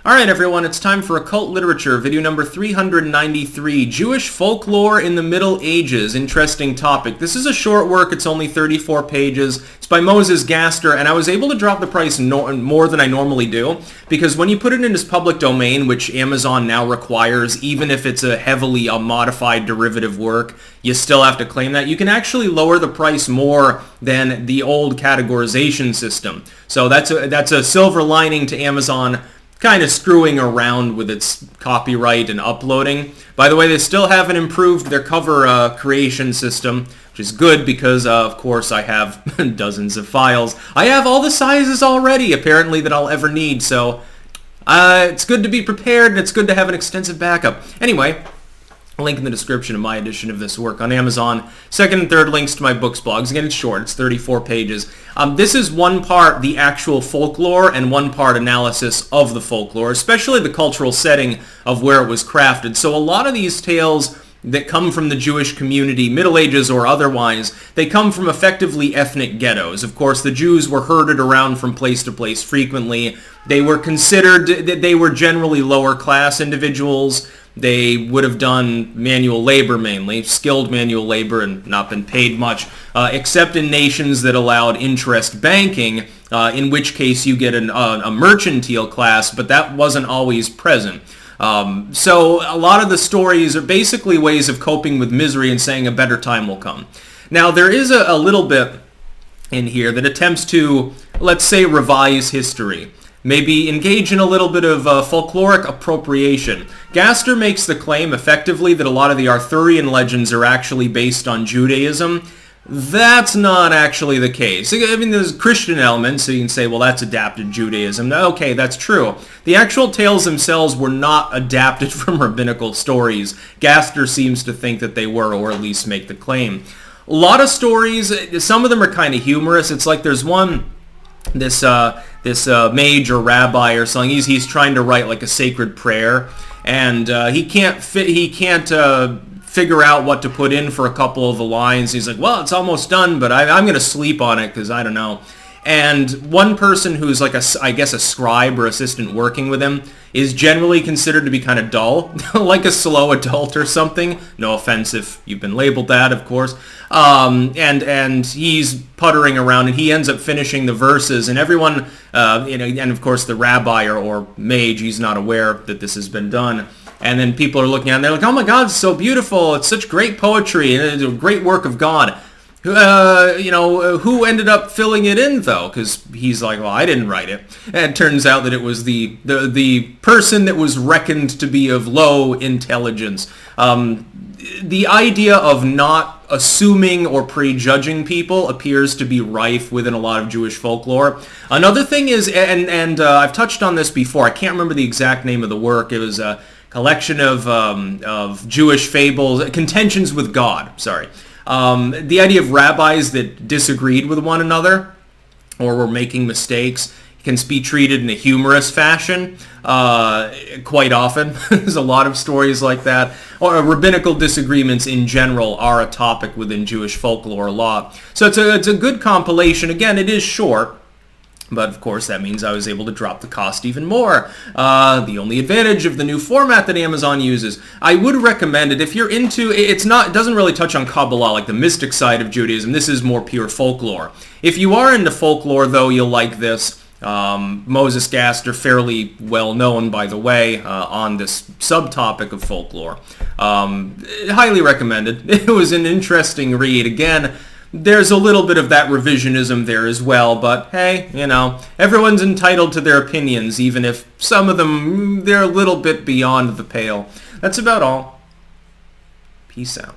Alright everyone, it's time for Occult Literature, video number 393, Jewish Folklore in the Middle Ages. Interesting topic. This is a short work, it's only 34 pages. It's by Moses Gaster, and I was able to drop the price more than I normally do, because when you put it in this public domain, which Amazon now requires, even if it's a heavily modified derivative work, you still have to claim that. You can actually lower the price more than the old categorization system. So that's a silver lining to Amazon kind of screwing around with its copyright and uploading. By the way, they still haven't improved their cover creation system, which is good because, of course, I have dozens of files. I have all the sizes already, apparently, that I'll ever need, so it's good to be prepared, and it's good to have an extensive backup. Anyway, link in the description of my edition of this work on Amazon. Second and third links to my books blogs. Again, it's short. It's 34 pages. This is one part the actual folklore and one part analysis of the folklore, especially the cultural setting of where it was crafted. So a lot of these tales that come from the Jewish community, Middle Ages or otherwise, they come from effectively ethnic ghettos. Of course, the Jews were herded around from place to place frequently. They were generally lower class individuals. They would have done manual labor mainly, skilled manual labor, and not been paid much, except in nations that allowed interest banking, in which case you get a mercantile class, but that wasn't always present. So a lot of the stories are basically ways of coping with misery and saying a better time will come. Now, there is a little bit in here that attempts to, let's say, revise history. Maybe engage in a little bit of folkloric appropriation. Gaster makes the claim, effectively, that a lot of the Arthurian legends are actually based on Judaism. That's not actually the case. I mean, there's Christian elements, so you can say, well, that's adapted Judaism. Okay, that's true. The actual tales themselves were not adapted from rabbinical stories. Gaster seems to think that they were, or at least make the claim. A lot of stories, some of them are kind of humorous. It's like there's one, this mage or rabbi or something. He's trying to write like a sacred prayer, and he can't figure out what to put in for a couple of the lines. He's like, well, it's almost done, but I'm going to sleep on it because I don't know. And one person who's like I guess a scribe or assistant working with him is generally considered to be kind of dull, like a slow adult or something. No offense if you've been labeled that, of course. And he's puttering around, and he ends up finishing the verses, and everyone, and of course the rabbi or mage, he's not aware that this has been done. And then people are looking at it, and they're like, oh my God, it's so beautiful. It's such great poetry, and it's a great work of God. Who ended up filling it in, though? Because he's like, well, I didn't write it. And it turns out that it was the person that was reckoned to be of low intelligence. The idea of not assuming or prejudging people appears to be rife within a lot of Jewish folklore. Another thing is, and I've touched on this before, I can't remember the exact name of the work. It was a collection of Jewish fables, contentions with God, sorry. The idea of rabbis that disagreed with one another or were making mistakes can be treated in a humorous fashion quite often. There's a lot of stories like that. Or rabbinical disagreements in general are a topic within Jewish folklore a lot. So it's a good compilation. Again, it is short. But of course, that means I was able to drop the cost even more. The only advantage of the new format that Amazon uses. I would recommend it if you're into, it doesn't really touch on Kabbalah, like the mystic side of Judaism. This is more pure folklore. If you are into folklore, though, you'll like this. Moses Gaster, fairly well known, by the way, on this subtopic of folklore. Highly recommended. It was an interesting read. Again, there's a little bit of that revisionism there as well, but hey, everyone's entitled to their opinions, even if some of them, they're a little bit beyond the pale. That's about all. Peace out.